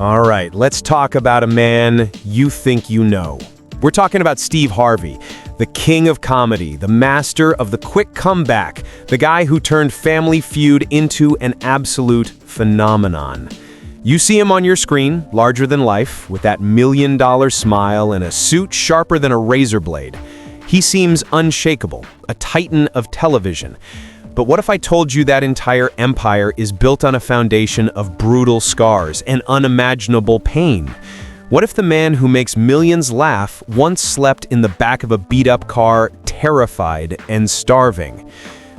All right, let's talk about a man you think you know. We're talking about Steve Harvey, the king of comedy, the master of the quick comeback, the guy who turned Family Feud into an absolute phenomenon. You see him on your screen, larger than life, with that million-dollar smile and a suit sharper than a razor blade. He seems unshakable, a titan of television. But what if I told you that entire empire is built on a foundation of brutal scars and unimaginable pain? What if the man who makes millions laugh once slept in the back of a beat-up car, terrified and starving?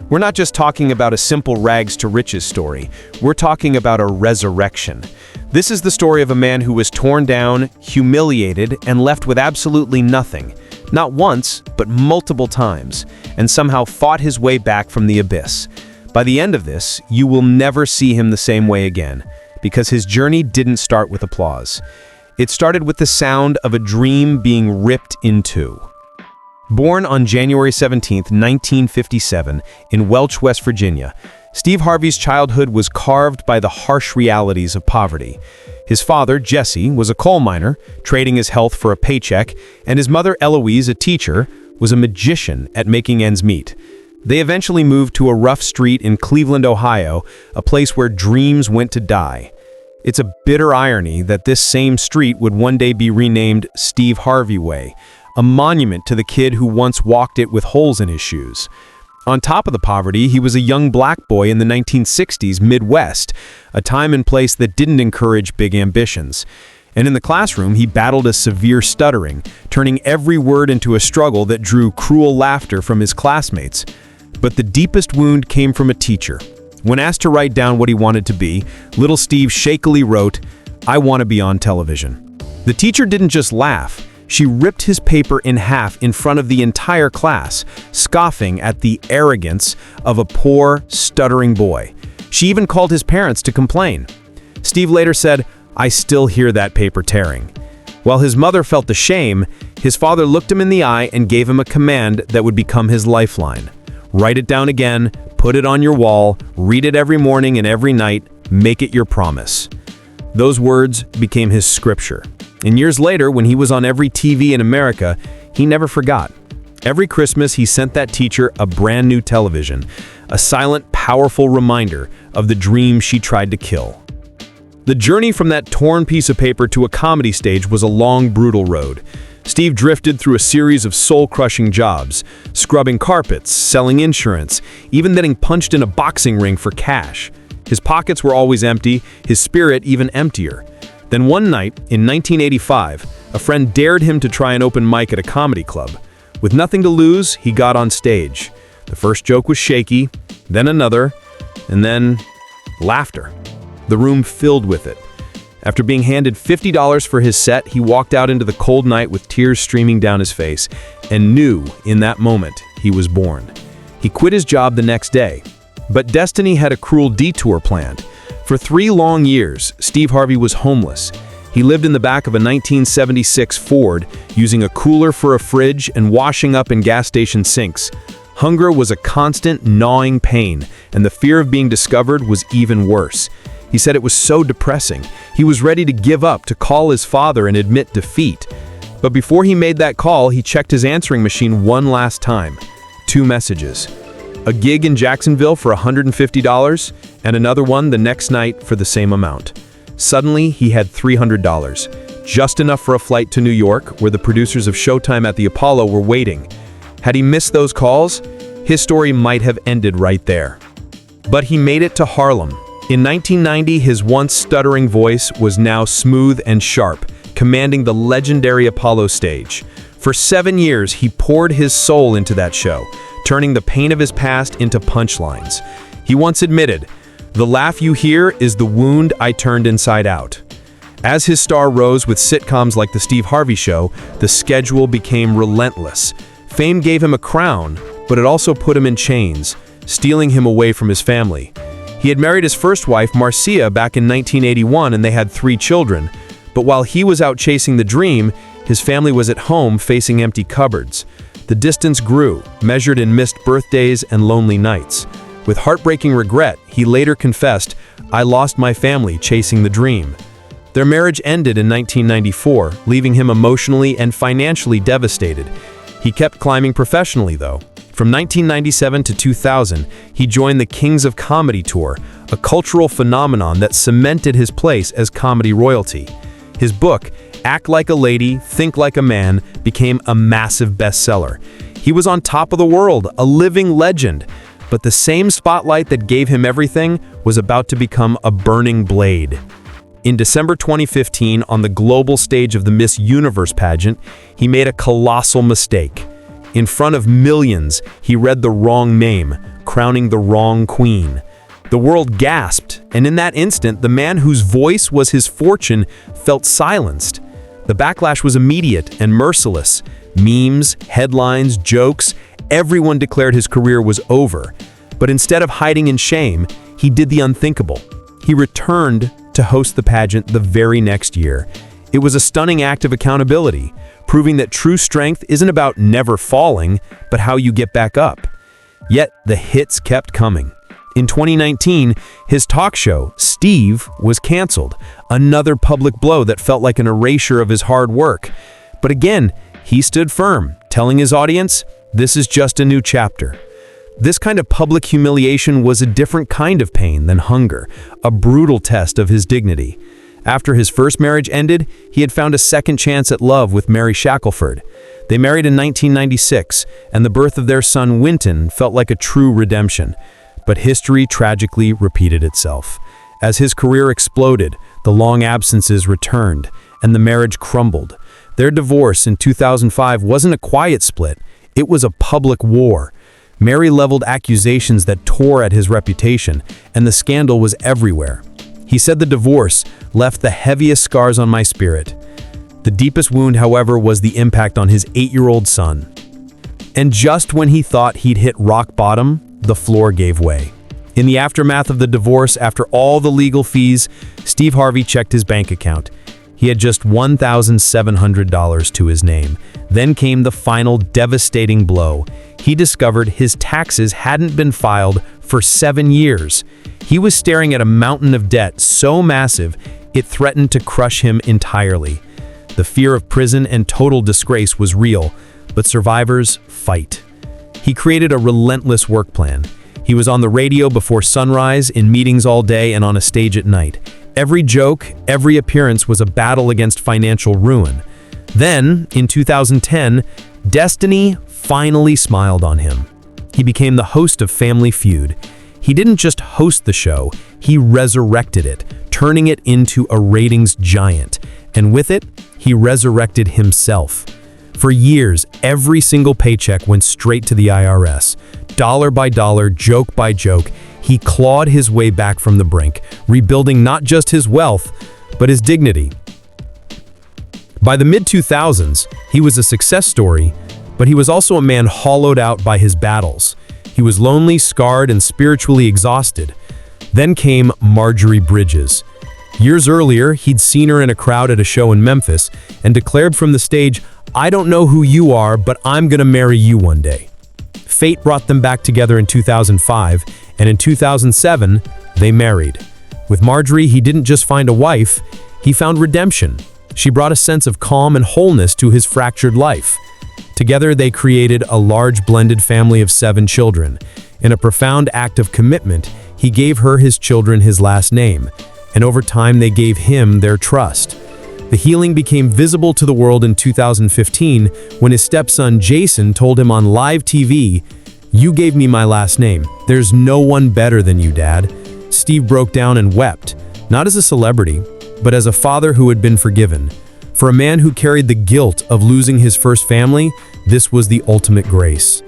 We're not just talking about a simple rags-to-riches story. We're talking about a resurrection. This is the story of a man who was torn down, humiliated, and left with absolutely nothing. Not once, but multiple times, and somehow fought his way back from the abyss. By the end of this, you will never see him the same way again, because his journey didn't start with applause. It started with the sound of a dream being ripped in two. Born on January 17, 1957, in Welch, West Virginia, Steve Harvey's childhood was carved by the harsh realities of poverty. His father, Jesse, was a coal miner, trading his health for a paycheck, and his mother, Eloise, a teacher, was a magician at making ends meet. They eventually moved to a rough street in Cleveland, Ohio, a place where dreams went to die. It's a bitter irony that this same street would one day be renamed Steve Harvey Way, a monument to the kid who once walked it with holes in his shoes. On top of the poverty, he was a young black boy in the 1960s Midwest, a time and place that didn't encourage big ambitions. And in the classroom, he battled a severe stuttering, turning every word into a struggle that drew cruel laughter from his classmates. But the deepest wound came from a teacher. When asked to write down what he wanted to be, little Steve shakily wrote, "I want to be on television." The teacher didn't just laugh. She ripped his paper in half in front of the entire class, scoffing at the arrogance of a poor, stuttering boy. She even called his parents to complain. Steve later said, "I still hear that paper tearing." While his mother felt the shame, his father looked him in the eye and gave him a command that would become his lifeline. Write it down again, put it on your wall, read it every morning and every night, make it your promise. Those words became his scripture. And years later, when he was on every TV in America, he never forgot. Every Christmas, he sent that teacher a brand new television, a silent, powerful reminder of the dream she tried to kill. The journey from that torn piece of paper to a comedy stage was a long, brutal road. Steve drifted through a series of soul-crushing jobs, scrubbing carpets, selling insurance, even getting punched in a boxing ring for cash. His pockets were always empty, his spirit even emptier. Then one night, in 1985, a friend dared him to try an open mic at a comedy club. With nothing to lose, he got on stage. The first joke was shaky, then another, and then laughter. The room filled with it. After being handed $50 for his set, he walked out into the cold night with tears streaming down his face, and knew in that moment he was born. He quit his job the next day. But destiny had a cruel detour planned. For 3 long years, Steve Harvey was homeless. He lived in the back of a 1976 Ford, using a cooler for a fridge and washing up in gas station sinks. Hunger was a constant, gnawing pain, and the fear of being discovered was even worse. He said it was so depressing. He was ready to give up, to call his father and admit defeat. But before he made that call, he checked his answering machine one last time. 2 messages. A gig in Jacksonville for $150, and another one the next night for the same amount. Suddenly, he had $300, just enough for a flight to New York, where the producers of Showtime at the Apollo were waiting. Had he missed those calls, his story might have ended right there. But he made it to Harlem. In 1990, his once stuttering voice was now smooth and sharp, commanding the legendary Apollo stage. For 7 years, he poured his soul into that show, turning the pain of his past into punchlines. He once admitted, "The laugh you hear is the wound I turned inside out." As his star rose with sitcoms like The Steve Harvey Show, the schedule became relentless. Fame gave him a crown, but it also put him in chains, stealing him away from his family. He had married his first wife, Marcia, back in 1981, and they had 3 children. But while he was out chasing the dream, his family was at home facing empty cupboards. The distance grew, measured in missed birthdays and lonely nights. With heartbreaking regret, he later confessed, "I lost my family chasing the dream." Their marriage ended in 1994, leaving him emotionally and financially devastated. He kept climbing professionally, though. From 1997 to 2000, he joined the Kings of Comedy tour, a cultural phenomenon that cemented his place as comedy royalty. His book, Act Like a Lady, Think Like a Man, became a massive bestseller. He was on top of the world, a living legend. But the same spotlight that gave him everything was about to become a burning blade. In December 2015, on the global stage of the Miss Universe pageant, he made a colossal mistake. In front of millions, he read the wrong name, crowning the wrong queen. The world gasped, and in that instant, the man whose voice was his fortune felt silenced. The backlash was immediate and merciless. Memes, headlines, jokes, everyone declared his career was over. But instead of hiding in shame, he did the unthinkable. He returned to host the pageant the very next year. It was a stunning act of accountability, proving that true strength isn't about never falling, but how you get back up. Yet the hits kept coming. In 2019, his talk show, Steve, was canceled, another public blow that felt like an erasure of his hard work. But again, he stood firm, telling his audience, "This is just a new chapter." This kind of public humiliation was a different kind of pain than hunger, a brutal test of his dignity. After his first marriage ended, he had found a second chance at love with Mary Shackelford. They married in 1996, and the birth of their son Winton felt like a true redemption. But history tragically repeated itself. As his career exploded, the long absences returned, and the marriage crumbled. Their divorce in 2005 wasn't a quiet split, it was a public war. Mary leveled accusations that tore at his reputation, and the scandal was everywhere. He said the divorce left the heaviest scars on my spirit. The deepest wound, however, was the impact on his 8-year-old son. And just when he thought he'd hit rock bottom, the floor gave way. In the aftermath of the divorce, after all the legal fees, Steve Harvey checked his bank account. He had just $1,700 to his name. Then came the final devastating blow. He discovered his taxes hadn't been filed for 7 years. He was staring at a mountain of debt so massive, it threatened to crush him entirely. The fear of prison and total disgrace was real, but survivors fight. He created a relentless work plan. He was on the radio before sunrise, in meetings all day, and on a stage at night. Every joke, every appearance was a battle against financial ruin. Then, in 2010, destiny finally smiled on him. He became the host of Family Feud. He didn't just host the show, he resurrected it, turning it into a ratings giant. And with it, he resurrected himself. For years, every single paycheck went straight to the IRS. Dollar by dollar, joke by joke, he clawed his way back from the brink, rebuilding not just his wealth, but his dignity. By the mid-2000s, he was a success story, but he was also a man hollowed out by his battles. He was lonely, scarred, and spiritually exhausted. Then came Marjorie Bridges. Years earlier, he'd seen her in a crowd at a show in Memphis and declared from the stage, "I don't know who you are, but I'm gonna marry you one day." Fate brought them back together in 2005, and in 2007, they married. With Marjorie, he didn't just find a wife, he found redemption. She brought a sense of calm and wholeness to his fractured life. Together, they created a large blended family of 7 children. In a profound act of commitment, he gave her his children his last name, and over time they gave him their trust. The healing became visible to the world in 2015 when his stepson Jason told him on live TV, "You gave me my last name. There's no one better than you, Dad." Steve broke down and wept, not as a celebrity, but as a father who had been forgiven. For a man who carried the guilt of losing his first family, this was the ultimate grace.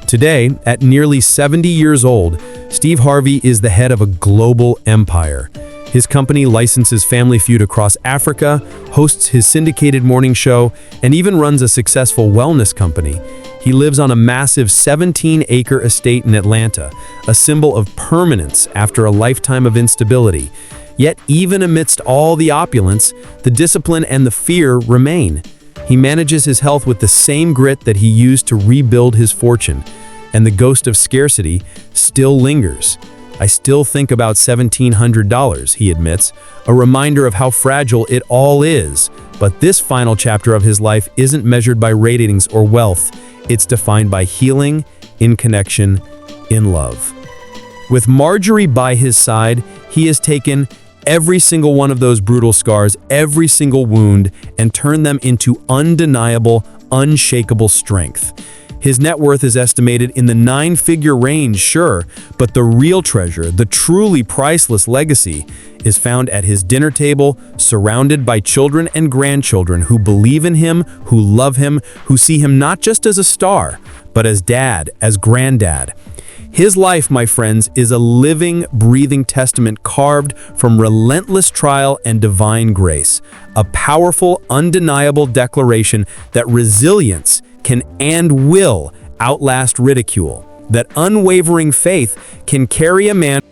Today, at nearly 70 years old, Steve Harvey is the head of a global empire. His company licenses Family Feud across Africa, hosts his syndicated morning show, and even runs a successful wellness company. He lives on a massive 17-acre estate in Atlanta, a symbol of permanence after a lifetime of instability. Yet even amidst all the opulence, the discipline and the fear remain. He manages his health with the same grit that he used to rebuild his fortune, and the ghost of scarcity still lingers. "I still think about $1,700, he admits, a reminder of how fragile it all is. But this final chapter of his life isn't measured by ratings or wealth. It's defined by healing, in connection, in love. With Marjorie by his side, he has taken every single one of those brutal scars, every single wound, and turned them into undeniable, unshakable strength. His net worth is estimated in the 9-figure range, sure, but the real treasure, the truly priceless legacy, is found at his dinner table, surrounded by children and grandchildren who believe in him, who love him, who see him not just as a star, but as dad, as granddad. His life, my friends, is a living, breathing testament carved from relentless trial and divine grace, a powerful, undeniable declaration that resilience can and will outlast ridicule, that unwavering faith can carry a man